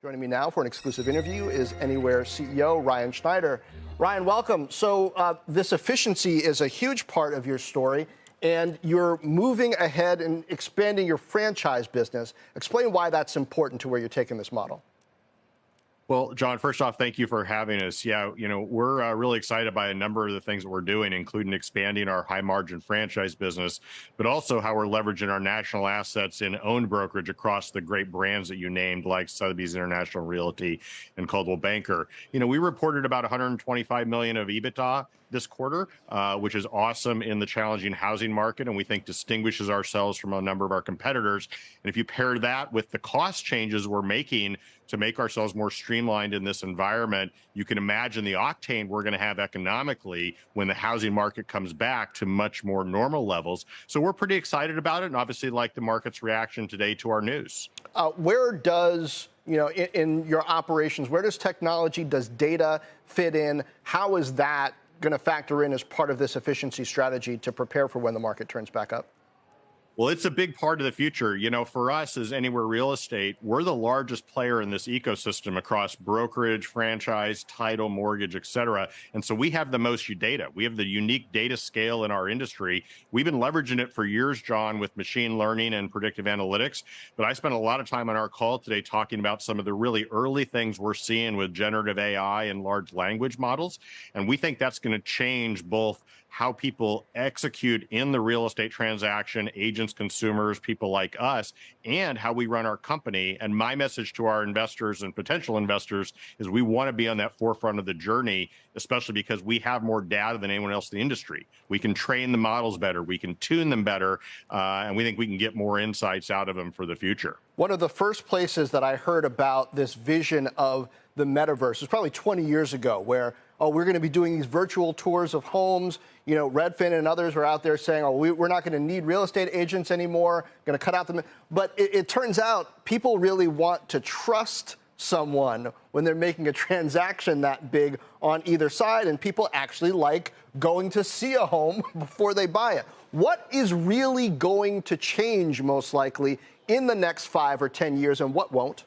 Joining me now for an exclusive interview is Anywhere CEO Ryan Schneider. Ryan, welcome. So this efficiency is a huge part of your story, and you're moving ahead and expanding your franchise business. Explain why that's important to where you're taking this model. Well, John, first off, thank you for having us. Yeah, we're really excited by a number of the things that we're doing, including expanding our high margin franchise business, but also how we're leveraging our national assets in owned brokerage across the great brands that you named, like Sotheby's International Realty and Coldwell Banker. We reported about 125 million of EBITDA this quarter, which is awesome in the challenging housing market, and we think distinguishes ourselves from a number of our competitors. And if you pair that with the cost changes we're making to make ourselves more streamlined in this environment, you can imagine the octane we're going to have economically when the housing market comes back to much more normal levels. So we're pretty excited about it, and obviously like the market's reaction today to our news. Where does, in your operations, where does technology, does data fit in? How is that going to factor in as part of this efficiency strategy to prepare for when the market turns back up? Well, it's a big part of the future. For us as Anywhere Real Estate, we're the largest player in this ecosystem across brokerage, franchise, title, mortgage, et cetera. And so we have the most data. We have the unique data scale in our industry. We've been leveraging it for years, John, with machine learning and predictive analytics. But I spent a lot of time on our call today talking about some of the really early things we're seeing with generative AI and large language models. And we think that's going to change both how people execute in the real estate transaction, agents, consumers, people like us, and how we run our company. And my message to our investors and potential investors is we want to be on that forefront of the journey, especially because we have more data than anyone else in the industry. We can train the models better, we can tune them better, and we think we can get more insights out of them for the future. One of the first places that I heard about this vision of the metaverse was probably 20 years ago, where, we're going to be doing these virtual tours of homes. Redfin and others were out there saying, we're not going to need real estate agents anymore, going to cut out the... But it turns out people really want to trust someone when they're making a transaction that big on either side, and people actually like going to see a home before they buy it. What is really going to change most likely in the next 5 or 10 years, and what won't?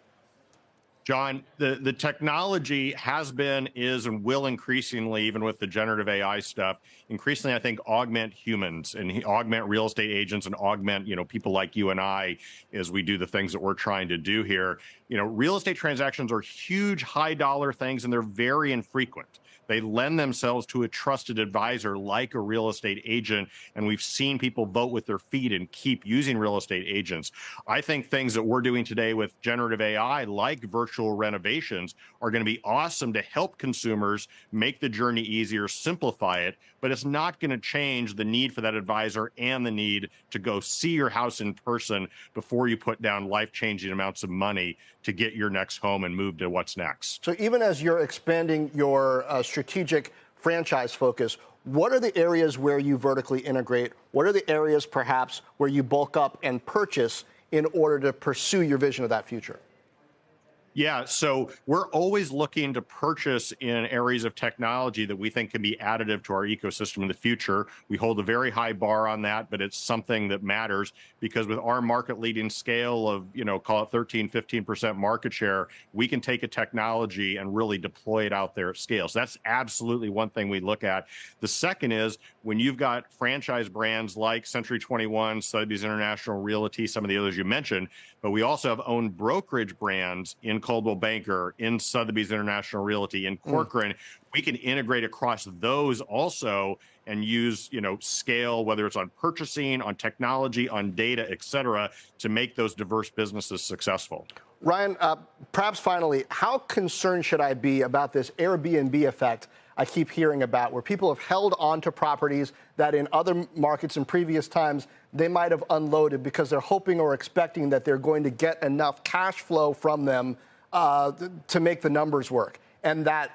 John, the technology has been, is, and will increasingly, even with the generative AI stuff, increasingly, I think, augment humans and augment real estate agents and augment, people like you and I as we do the things that we're trying to do here. Real estate transactions are huge, high dollar things, and they're very infrequent. They lend themselves to a trusted advisor like a real estate agent, and we've seen people vote with their feet and keep using real estate agents. I think things that we're doing today with generative AI, like virtual renovations, are going to be awesome to help consumers make the journey easier, simplify it, but it's not going to change the need for that advisor and the need to go see your house in person before you put down life-changing amounts of money to get your next home and move to what's next. So even as you're expanding your strategic franchise focus, what are the areas where you vertically integrate? What are the areas perhaps where you bulk up and purchase in order to pursue your vision of that future? Yeah, so we're always looking to purchase in areas of technology that we think can be additive to our ecosystem in the future. We hold a very high bar on that, but it's something that matters because with our market leading scale of, call it 13, 15% market share, we can take a technology and really deploy it out there at scale. So that's absolutely one thing we look at. The second is when you've got franchise brands like Century 21, Sotheby's International Realty, some of the others you mentioned, but we also have owned brokerage brands in Coldwell Banker, in Sotheby's International Realty, in Corcoran. We can integrate across those also and use, scale, whether it's on purchasing, on technology, on data, et cetera, to make those diverse businesses successful. Ryan, perhaps finally, how concerned should I be about this Airbnb effect I keep hearing about, where people have held on to properties that in other markets in previous times they might have unloaded because they're hoping or expecting that they're going to get enough cash flow from them to make the numbers work, and that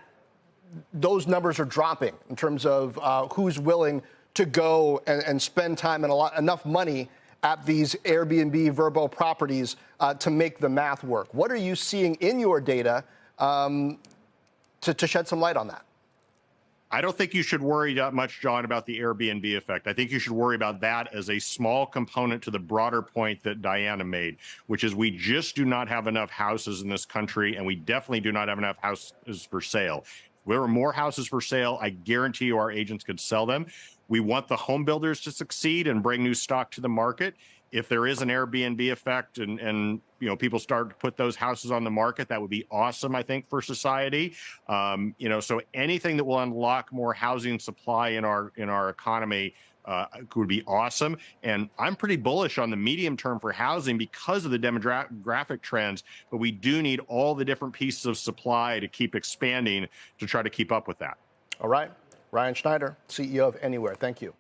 those numbers are dropping in terms of who's willing to go and spend time and enough money at these Airbnb Vrbo properties to make the math work. What are you seeing in your data to shed some light on that? I don't think you should worry that much, John, about the Airbnb effect. I think you should worry about that as a small component to the broader point that Diana made, which is we just do not have enough houses in this country, and we definitely do not have enough houses for sale. If there were more houses for sale, I guarantee you our agents could sell them. We want the home builders to succeed and bring new stock to the market. If there is an Airbnb effect and people start to put those houses on the market, that would be awesome, I think, for society. So anything that will unlock more housing supply in our economy would be awesome. And I'm pretty bullish on the medium term for housing because of the demographic trends. But we do need all the different pieces of supply to keep expanding to try to keep up with that. All right. Ryan Schneider, CEO of Anywhere. Thank you.